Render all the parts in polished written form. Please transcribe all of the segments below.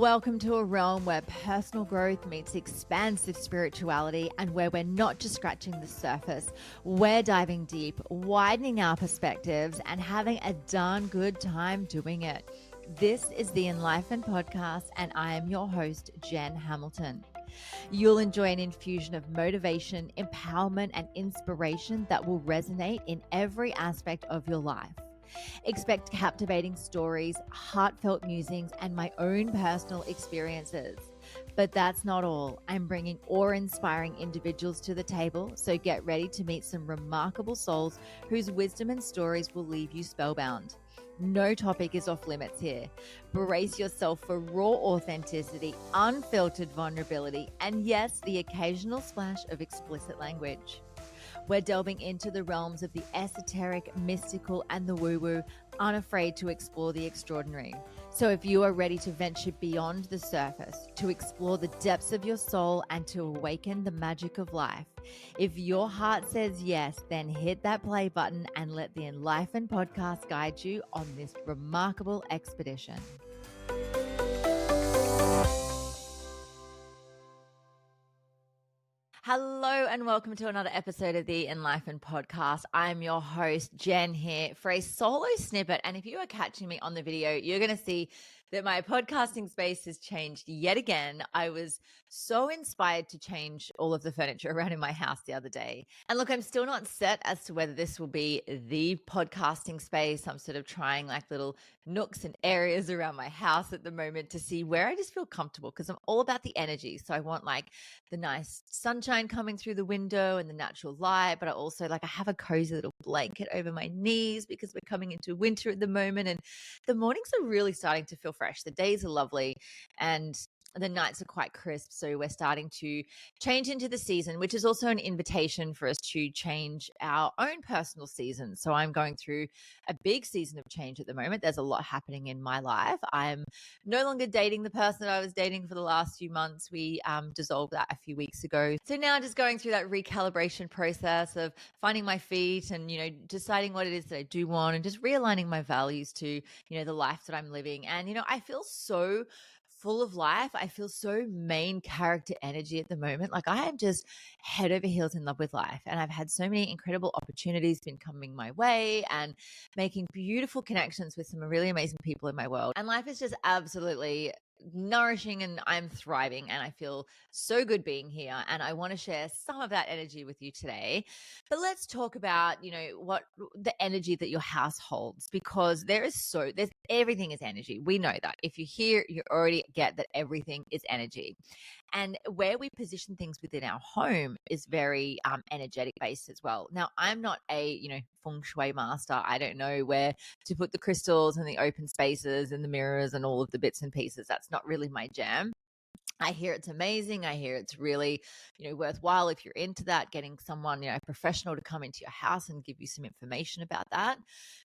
Welcome to a realm where personal growth meets expansive spirituality and where we're not just scratching the surface. We're diving deep, widening our perspectives, and having a darn good time doing it. This is the Enlightened Podcast, and I am your host, Jen Hamilton. You'll enjoy an infusion of motivation, empowerment, and inspiration that will resonate in every aspect of your life. Expect captivating stories, heartfelt musings, and my own personal experiences. But that's not all. I'm bringing awe-inspiring individuals to the table, so get ready to meet some remarkable souls whose wisdom and stories will leave you spellbound. No topic is off limits here. Brace yourself for raw authenticity, unfiltered vulnerability, and yes, the occasional splash of explicit language. We're delving into the realms of the esoteric, mystical, and the woo-woo, unafraid to explore the extraordinary. So if you are ready to venture beyond the surface, to explore the depths of your soul, and to awaken the magic of life, if your heart says yes, then hit that play button and let the Enlightened Podcast guide you on this remarkable expedition. Hello and welcome to another episode of the Enlightened Podcast. I'm your host, Jen, here for a solo snippet. And if you are catching me on the video, you're going to see that my podcasting space has changed yet again. I was so inspired to change all of the furniture around in my house the other day. And look, I'm still not set as to whether this will be the podcasting space. I'm sort of trying like little nooks and areas around my house at the moment to see where I just feel comfortable, because I'm all about the energy. So I want like the nice sunshine coming through the window and the natural light, but I also I have a cozy little blanket over my knees because we're coming into winter at the moment and the mornings are really starting to feel fresh. The days are lovely and the nights are quite crisp. So we're starting to change into the season, which is also an invitation for us to change our own personal season. So I'm going through a big season of change at the moment. There's a lot happening in my life. I'm no longer dating the person that I was dating for the last few months. We dissolved that a few weeks ago. So now just going through that recalibration process of finding my feet and, deciding what it is that I do want and just realigning my values to, the life that I'm living. And, I feel so full of life. I feel so main character energy at the moment. Like I am just head over heels in love with life. And I've had so many incredible opportunities been coming my way and making beautiful connections with some really amazing people in my world. And life is just absolutely nourishing and I'm thriving and I feel so good being here. And I want to share some of that energy with you today. But let's talk about, what the energy that your house holds, because there's everything is energy. We know that. If you're here, you already get that everything is energy. And where we position things within our home is very energetic based as well. Now, I'm not a, feng shui master. I don't know where to put the crystals and the open spaces and the mirrors and all of the bits and pieces. That's not really my jam. I hear it's amazing. I hear it's really, worthwhile if you're into that, getting someone, a professional to come into your house and give you some information about that.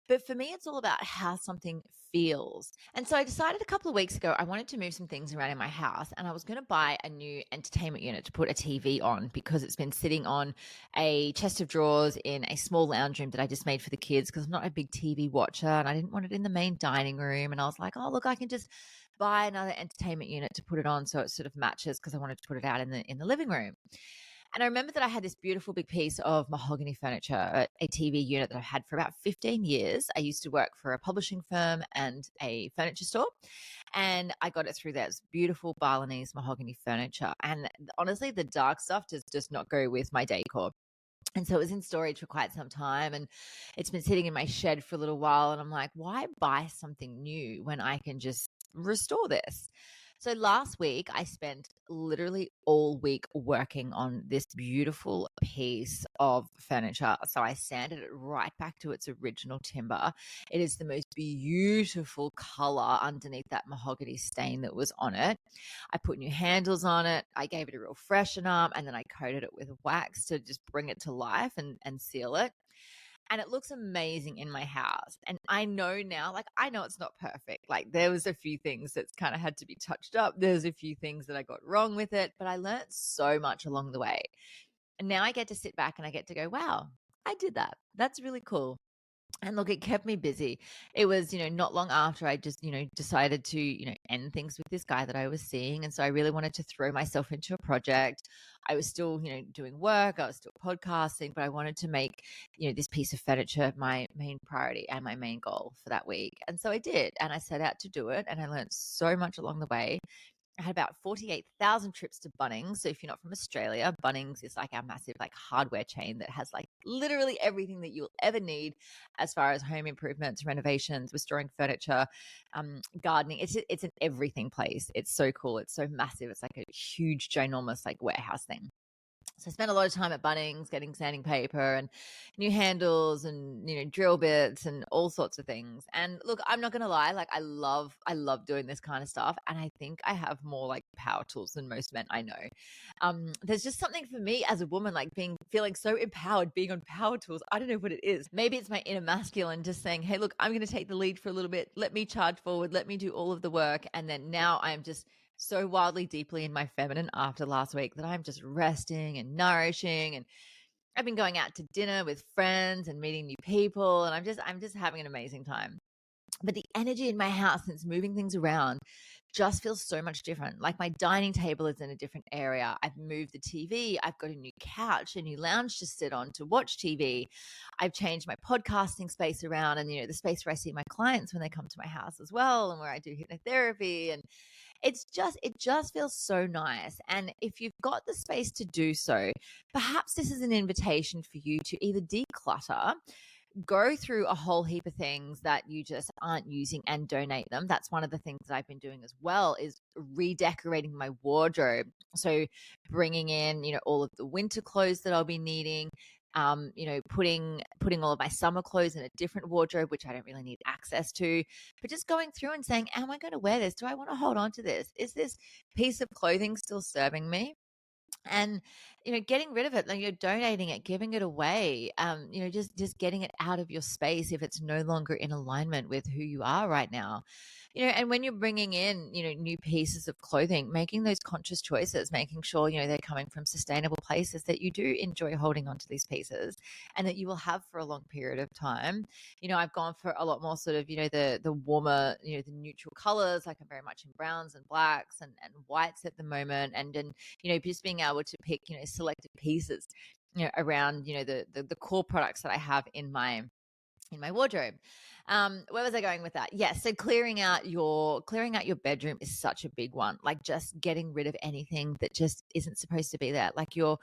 But for me, it's all about how something feels. And so I decided a couple of weeks ago, I wanted to move some things around in my house and I was going to buy a new entertainment unit to put a TV on because it's been sitting on a chest of drawers in a small lounge room that I just made for the kids because I'm not a big TV watcher and I didn't want it in the main dining room. And I was like, oh, look, I can just buy another entertainment unit to put it on so it sort of matches because I wanted to put it out in the living room. And I remember that I had this beautiful big piece of mahogany furniture, a TV unit that I've had for about 15 years. I used to work for a publishing firm and a furniture store, and I got it through there. It's beautiful Balinese mahogany furniture. And honestly, the dark stuff does not go with my decor. And so it was in storage for quite some time and it's been sitting in my shed for a little while. And I'm like, why buy something new when I can just restore this? So last week, I spent literally all week working on this beautiful piece of furniture. So I sanded it right back to its original timber. It is the most beautiful color underneath that mahogany stain that was on it. I put new handles on it. I gave it a real freshen up and then I coated it with wax to just bring it to life and seal it. And it looks amazing in my house. And I know now, I know it's not perfect. There was a few things that's kind of had to be touched up. There's a few things that I got wrong with it, but I learned so much along the way. And now I get to sit back and I get to go, wow, I did that. That's really cool. And look, it kept me busy. It was, not long after I just, decided to, end things with this guy that I was seeing. And so I really wanted to throw myself into a project. I was still, doing work, I was still podcasting, but I wanted to make, this piece of furniture my main priority and my main goal for that week. And so I did. And I set out to do it. And I learned so much along the way. I had about 48,000 trips to Bunnings. So if you're not from Australia, Bunnings is like our massive like hardware chain that has like literally everything that you'll ever need as far as home improvements, renovations, restoring furniture, gardening. It's an everything place. It's so cool. It's so massive. It's like a huge, ginormous like warehouse thing. So I spent a lot of time at Bunnings getting sanding paper and new handles and, drill bits and all sorts of things. And look, I'm not going to lie, like I love doing this kind of stuff. And I think I have more like power tools than most men I know. There's just something for me as a woman, like feeling so empowered, being on power tools. I don't know what it is. Maybe it's my inner masculine just saying, hey, look, I'm going to take the lead for a little bit. Let me charge forward. Let me do all of the work. And then now I'm just so wildly deeply in my feminine after last week that I'm just resting and nourishing, and I've been going out to dinner with friends and meeting new people, and I'm just having an amazing time. But the energy in my house since moving things around just feels so much different. Like my dining table is in a different area. I've moved the TV. I've got a new couch, a new lounge to sit on to watch TV. I've changed my podcasting space around, and the space where I see my clients when they come to my house as well, and where I do hypnotherapy. And it just feels so nice. And if you've got the space to do so, perhaps this is an invitation for you to either declutter, go through a whole heap of things that you just aren't using and donate them. That's one of the things that I've been doing as well, is redecorating my wardrobe. So bringing in, all of the winter clothes that I'll be needing, putting all of my summer clothes in a different wardrobe, which I don't really need access to, but just going through and saying, am I going to wear this? Do I want to hold on to this? Is this piece of clothing still serving me? And getting rid of it, like you're donating it, giving it away, just getting it out of your space if it's no longer in alignment with who you are right now. And when you're bringing in new pieces of clothing, making those conscious choices, making sure they're coming from sustainable places, that you do enjoy holding on to these pieces and that you will have for a long period of time. I've gone for a lot more sort of the warmer, the neutral colors. Like I'm very much in browns and blacks and whites at the moment, and just being able to pick selected pieces around the core products that I have in my wardrobe. Where was I going with that? Yes. So clearing out your bedroom is such a big one. Like just getting rid of anything that just isn't supposed to be there. Like your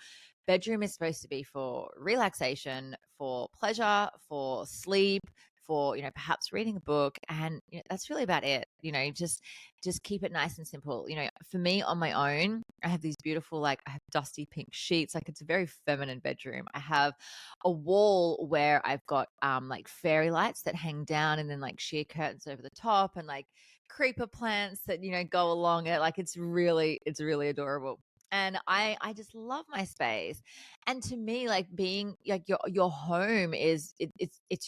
bedroom is supposed to be for relaxation, for pleasure, for sleep, for perhaps reading a book, and that's really about it. Just keep it nice and simple. For me on my own, I have these beautiful, like I have dusty pink sheets. Like it's a very feminine bedroom. I have a wall where I've got like fairy lights that hang down, and then like sheer curtains over the top, and like creeper plants that go along it. Like it's really adorable. And I just love my space. And to me, like being like your home it's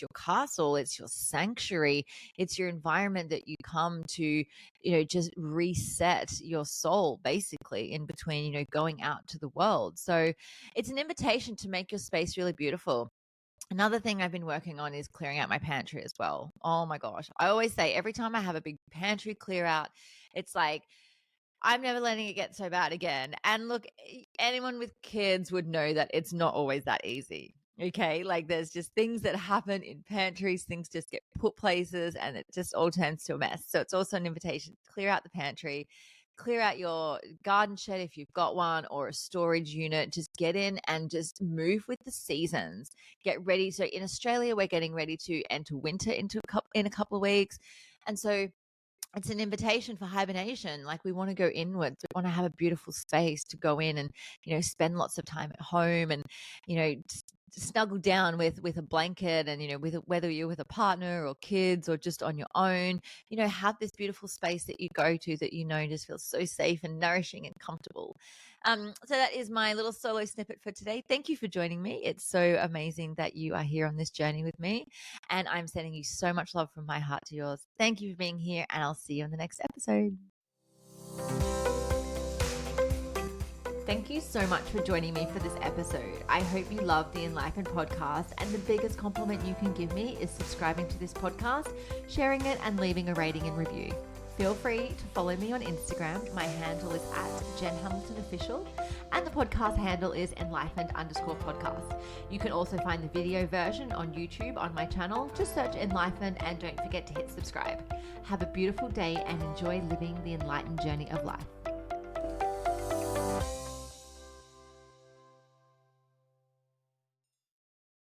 your castle, it's your sanctuary, it's your environment that you come to, just reset your soul basically in between, going out to the world. So it's an invitation to make your space really beautiful. Another thing I've been working on is clearing out my pantry as well. Oh my gosh. I always say every time I have a big pantry clear out, it's like, I'm never letting it get so bad again. And look, anyone with kids would know that it's not always that easy. Okay. Like there's just things that happen in pantries, things just get put places and it just all turns to a mess. So it's also an invitation to clear out the pantry, clear out your garden shed if you've got one, or a storage unit. Just get in and just move with the seasons. Get ready. So in Australia, we're getting ready to enter winter in a couple of weeks. And so it's an invitation for hibernation. Like we want to go inwards. We want to have a beautiful space to go in and, spend lots of time at home and, snuggle down with a blanket and, whether you're with a partner or kids or just on your own, have this beautiful space that you go to that, just feels so safe and nourishing and comfortable. So that is my little solo snippet for today. Thank you for joining me. It's so amazing that you are here on this journey with me. And I'm sending you so much love from my heart to yours. Thank you for being here, and I'll see you in the next episode. Thank you so much for joining me for this episode. I hope you love the Enlighten podcast, and the biggest compliment you can give me is subscribing to this podcast, sharing it, and leaving a rating and review. Feel free to follow me on Instagram. My handle is @JenHamiltonOfficial, and the podcast handle is enlightened_podcast. You can also find the video version on YouTube on my channel. Just search Enlightened and don't forget to hit subscribe. Have a beautiful day and enjoy living the enlightened journey of life.